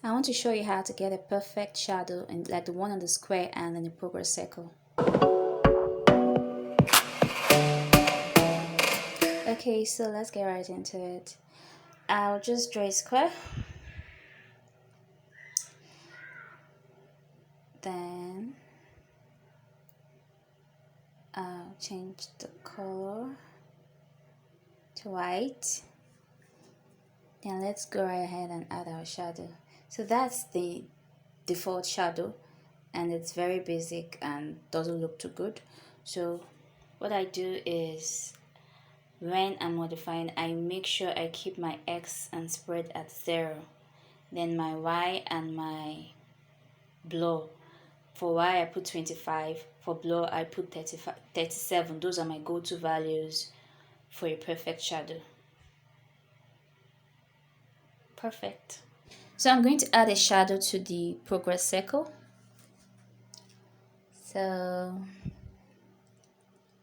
I want to show you how to get a perfect shadow and like the one on the square and in the progress circle. Okay, so let's get right into it. I'll just draw a square. Then I'll change the color to white. Then let's go right ahead and add our shadow. So that's the default shadow, and it's very basic and doesn't look too good. So what I do is when I'm modifying, I make sure I keep my X and spread at 0. Then my Y and my blur. For Y I put 25, for blur I put 35, 37. Those are my go-to values for a perfect shadow. Perfect. So I'm going to add a shadow to the progress circle. So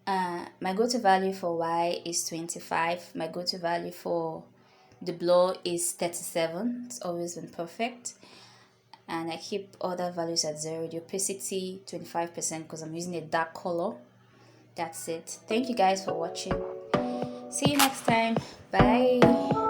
my go-to value for Y is 25. My go-to value for the blur is 37. It's always been perfect. And I keep other values at 0. The opacity 25% because I'm using a dark color. That's it. Thank you guys for watching. See you next time. Bye.